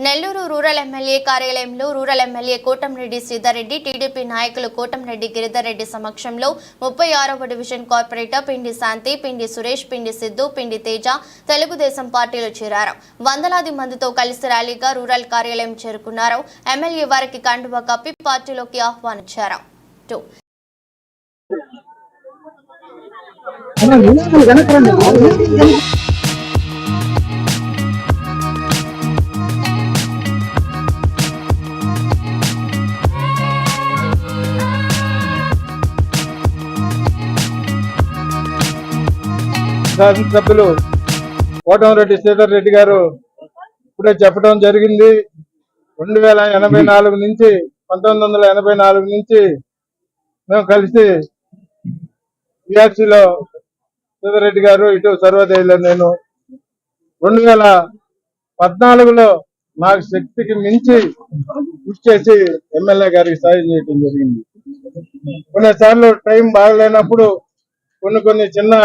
Nellore rural MLA కార్యాలయంలో rural MLA Kotamreddy Sridhar Reddy TDP నాయకులు కోటంరెడ్డి గిరిధర్ రెడ్డి సమక్షంలో 36వ డివిజన్ కార్పొరేటర్ పిండి శాంతి, పిండి సురేష్, పిండి సిద్ధు, పిండి తేజ తెలుగుదేశం పార్టీలో చేరారు. వందలాది మందితో కలిసి ర్యాలీగా రూరల్ కార్యాలయం చేరుకున్నారు. ఎమ్మెల్యే వారికి కండువా కప్పి పార్టీలోకి ఆహ్వానించారు. శాసనసభ్యులు కోటంరెడ్డి శ్రీధర్ రెడ్డి గారు ఇప్పుడే చెప్పడం జరిగింది. 1984 నుంచి 1984 నుంచి మేము కలిసి టీఆర్సీలో శ్రీధర్ రెడ్డి గారు, ఇటు సర్వోదయలో నేను 2014లో నాకు శక్తికి మించి కృషి చేసి ఎమ్మెల్యే గారికి సాయం చేయడం జరిగింది. కొన్నిసార్లు టైం బాగలేనప్పుడు కొన్ని చిన్న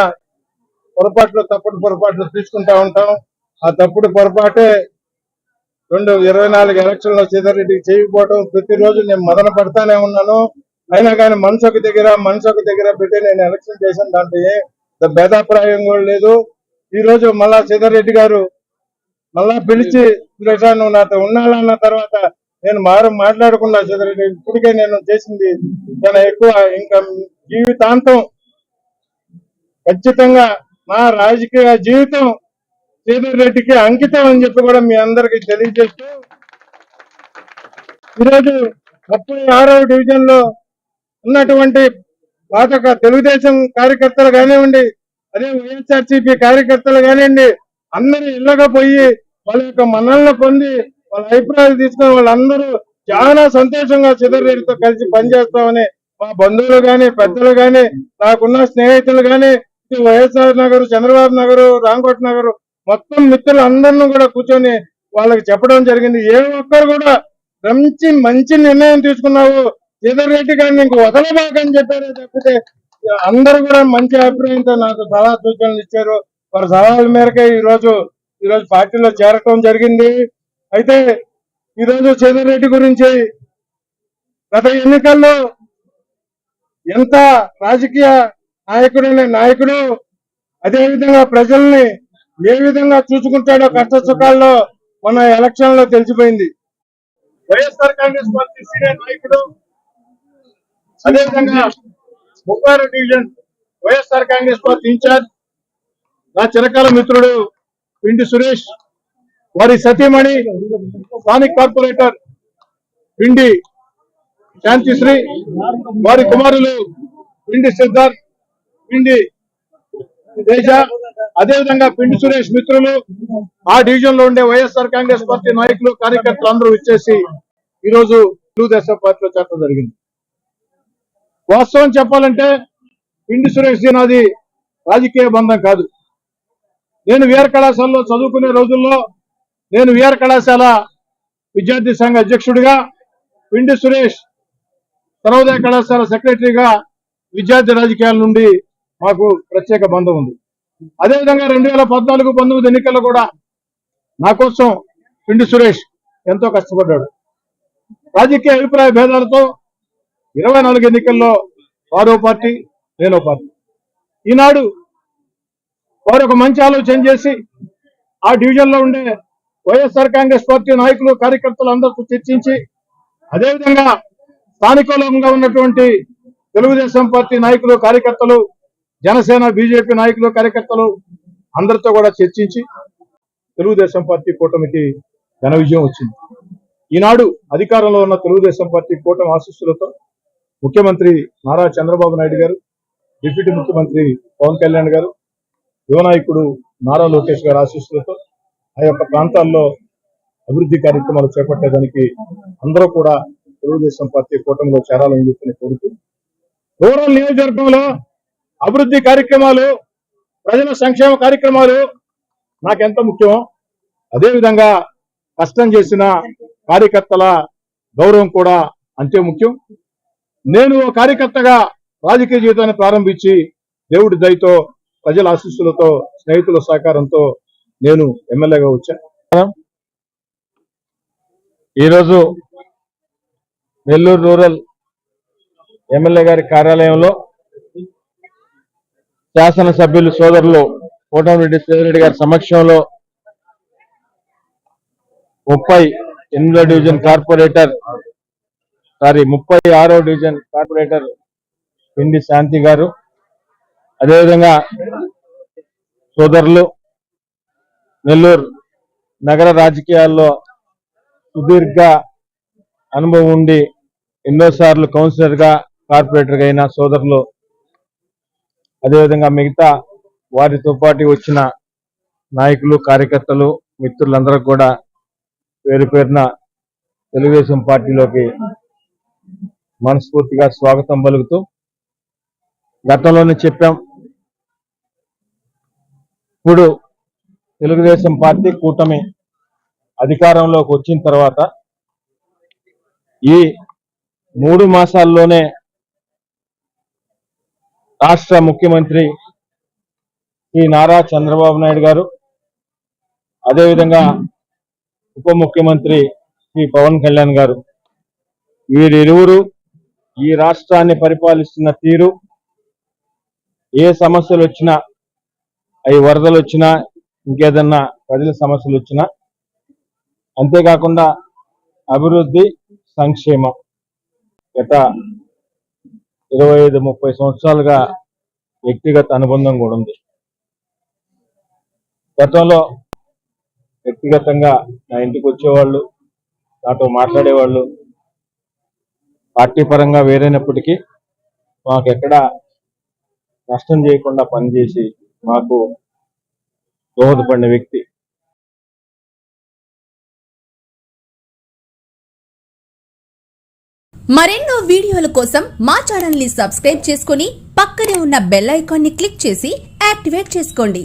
పొరపాట్లు, తప్పుడు పొరపాట్లు తీసుకుంటా ఉంటాం. ఆ తప్పుడు పొరపాటే 2024 ఎలక్షన్లో శ్రీధర్ రెడ్డికి చేయకపోవడం. ప్రతిరోజు నేను మదన పడతానే ఉన్నాను. అయినా కానీ మనసొక దగ్గర పెట్టి నేను ఎలక్షన్ చేశాను. దాంట్లో భేదాభిప్రాయం కూడా లేదు. ఈ రోజు మళ్ళా శ్రీధర్ రెడ్డి గారు మళ్ళా పిలిచి, నువ్వు నాతో ఉన్నాలన్న తర్వాత నేను మాట్లాడకుండా శ్రీధర్ రెడ్డి ఇప్పటికే నేను చేసింది చాలా ఎక్కువ. ఇంకా జీవితాంతం ఖచ్చితంగా నా రాజకీయ జీవితం శ్రీధర్ రెడ్డికి అంకితం అని చెప్పి కూడా మీ అందరికి తెలియజేస్తూ, ఈరోజు 36వ డివిజన్ లో ఉన్నటువంటి పాత తెలుగుదేశం కార్యకర్తలు కానివ్వండి, అదే వైఎస్ఆర్సీపీ కార్యకర్తలు కానివ్వండి, అందరూ ఇళ్ళగా పోయి వాళ్ళ యొక్క మన్నలను పొంది వాళ్ళ అభిప్రాయాలు తీసుకొని వాళ్ళందరూ చాలా సంతోషంగా శ్రీధర్ రెడ్డితో కలిసి పనిచేస్తామని మా బంధువులు గాని, పెద్దలు గాని, నాకున్న స్నేహితులు గాని, వైఎస్ఆర్ నగర్, చంద్రబాబు నగర్, రాంకోట నగర్ మొత్తం మిత్రులు అందరినీ కూడా కూర్చొని వాళ్ళకి చెప్పడం జరిగింది. ఏ ఒక్కరు కూడా మంచి నిర్ణయం తీసుకున్నావు శ్రీధర్ రెడ్డి గారిని నీకు వదలబాకని చెప్పారే తప్పితే అందరూ కూడా మంచి అభిప్రాయంతో నాకు సలహా సూచనలు ఇచ్చారు. వారి సలహాల మేరకే ఈరోజు పార్టీలో చేరటం జరిగింది. అయితే ఈరోజు శ్రీధర్ రెడ్డి గురించి గత ఎన్నికల్లో ఎంత రాజకీయ నాయకుడు అదేవిధంగా ప్రజల్ని ఏ విధంగా చూసుకుంటాడో కష్ట సుఖాల్లో మన ఎలక్షన్ లో తెలిసిపోయింది. వైఎస్ఆర్ కాంగ్రెస్ పార్టీ సీనియర్ నాయకుడు, అదేవిధంగా 36వ division YSR Congress party incharge నా చిరకాల మిత్రుడు పిండి సురేష్, వారి సతీమణి స్థానిక కార్పొరేటర్ పిండి శాంతిశ్రీ, వారి కుమారులు పిండి సిద్ధార్థ్, పిండి తేజ, అదేవిధంగా పిండి సురేష్ మిత్రులు, ఆ డివిజన్ లో ఉండే వైఎస్ఆర్ కాంగ్రెస్ పార్టీ నాయకులు, కార్యకర్తలు అందరూ ఇచ్చేసి ఈరోజు తెలుగుదేశం పార్టీలో చేరడం జరిగింది. వాస్తవం చెప్పాలంటే పిండి సురేష్ నాది రాజకీయ బంధం కాదు. నేను విఆర్ కళాశాలలో చదువుకునే రోజుల్లో నేను విఆర్ కళాశాల విద్యార్థి సంఘ అధ్యక్షుడిగా, పిండి సురేష్ సర్వోదయ కళాశాల సెక్రటరీగా విద్యార్థి రాజకీయాల నుండి మాకు ప్రత్యేక బంధం ఉంది. అదేవిధంగా 2014-19 ఎన్నికల్లో కూడా నా కోసం పిండి సురేష్ ఎంతో కష్టపడ్డాడు. రాజకీయ అభిప్రాయ భేదాలతో 24 ఎన్నికల్లో వారో పార్టీ, నేనో పార్టీ. ఈనాడు వారు ఒక మంచి ఆలోచన చేసి ఆ డివిజన్ లో ఉండే వైఎస్ఆర్ కాంగ్రెస్ పార్టీ నాయకులు, కార్యకర్తలు అందరితో చర్చించి, అదేవిధంగా స్థానికంగా ఉన్నటువంటి తెలుగుదేశం పార్టీ నాయకులు, కార్యకర్తలు, జనసేన, బీజేపీ నాయకులు, కార్యకర్తలు అందరితో కూడా చర్చించి తెలుగుదేశం పార్టీ కూటమికి ఘన విజయం వచ్చింది. ఈనాడు అధికారంలో ఉన్న తెలుగుదేశం పార్టీ కూటమి ఆశీస్సులతో ముఖ్యమంత్రి నారా చంద్రబాబు నాయుడు గారు, డిప్యూటీ ముఖ్యమంత్రి పవన్ కళ్యాణ్ గారు, యువ నాయకుడు నారా లోకేష్ గారి ఆశీస్సులతో ఆ యొక్క ప్రాంతాల్లో అభివృద్ధి కార్యక్రమాలు చేపట్టేదానికి అందరూ కూడా తెలుగుదేశం పార్టీ కూటమిలో చేరాలని చెప్పి కోరుతూ, రూరల్ నియోజకవర్గంలో అభివృద్ధి కార్యక్రమాలు, ప్రజల సంక్షేమ కార్యక్రమాలు నాకెంత ముఖ్యం, అదేవిధంగా కష్టం చేసిన కార్యకర్తల గౌరవం కూడా అంతే ముఖ్యం. నేను కార్యకర్తగా రాజకీయ జీవితాన్ని ప్రారంభించి దేవుడి దయతో, ప్రజల ఆశీస్సులతో, స్నేహితుల సహకారంతో నేను ఎమ్మెల్యేగా వచ్చాను. ఈరోజు నెల్లూరు రూరల్ ఎమ్మెల్యే గారి కార్యాలయంలో శాసనసభ్యులు సోదరులు కోటమిరెడ్డి శ్రీధర్రెడ్డి గారి సమక్షంలో 38వ డివిజన్ కార్పొరేటర్ 36వ డివిజన్ కార్పొరేటర్ పిండి శాంతి గారు, అదేవిధంగా సోదరులు నెల్లూరు నగర రాజకీయాల్లో సుదీర్ఘ అనుభవం ఉండి ఎన్నోసార్లు కౌన్సిలర్ గా కార్పొరేటర్ గా అయిన సోదరులు, అదేవిధంగా మిగతా వారితో పాటు వచ్చిన నాయకులు, కార్యకర్తలు, మిత్రులందరూ కూడా పేరు పేరున తెలుగుదేశం పార్టీలోకి మనస్ఫూర్తిగా స్వాగతం పలుకుతూ, గతంలోనే చెప్పాం, ఇప్పుడు తెలుగుదేశం పార్టీ కూటమి అధికారంలోకి వచ్చిన తర్వాత ఈ 3 మాసాల్లోనే రాష్ట్ర ముఖ్యమంత్రి శ్రీ నారా చంద్రబాబు నాయుడు గారు, అదేవిధంగా ఉప ముఖ్యమంత్రి శ్రీ పవన్ కళ్యాణ్ గారు, వీరిరువురు ఈ రాష్ట్రాన్ని పరిపాలిస్తున్న తీరు, ఏ సమస్యలు వచ్చినా, అవి వరదలు వచ్చినా, ఇంకేదన్నా ప్రజల సమస్యలు వచ్చినా, అంతేకాకుండా అభివృద్ధి, సంక్షేమం గత 25-30 సంవత్సరాలుగా వ్యక్తిగత అనుబంధం కూడా ఉంది. గతంలో వ్యక్తిగతంగా నా ఇంటికి వచ్చేవాళ్ళు, నాతో మాట్లాడేవాళ్ళు, పార్టీ పరంగా వేరైనప్పటికీ మాకు ఎక్కడ నష్టం చేయకుండా పనిచేసి మాకు దోహదపడిన వ్యక్తి. మరెన్నో వీడియోల కోసం మా ఛానల్ ని సబ్స్క్రైబ్ చేసుకుని పక్కనే ఉన్న బెల్ ఐకాన్ ని క్లిక్ చేసి యాక్టివేట్ చేసుకోండి.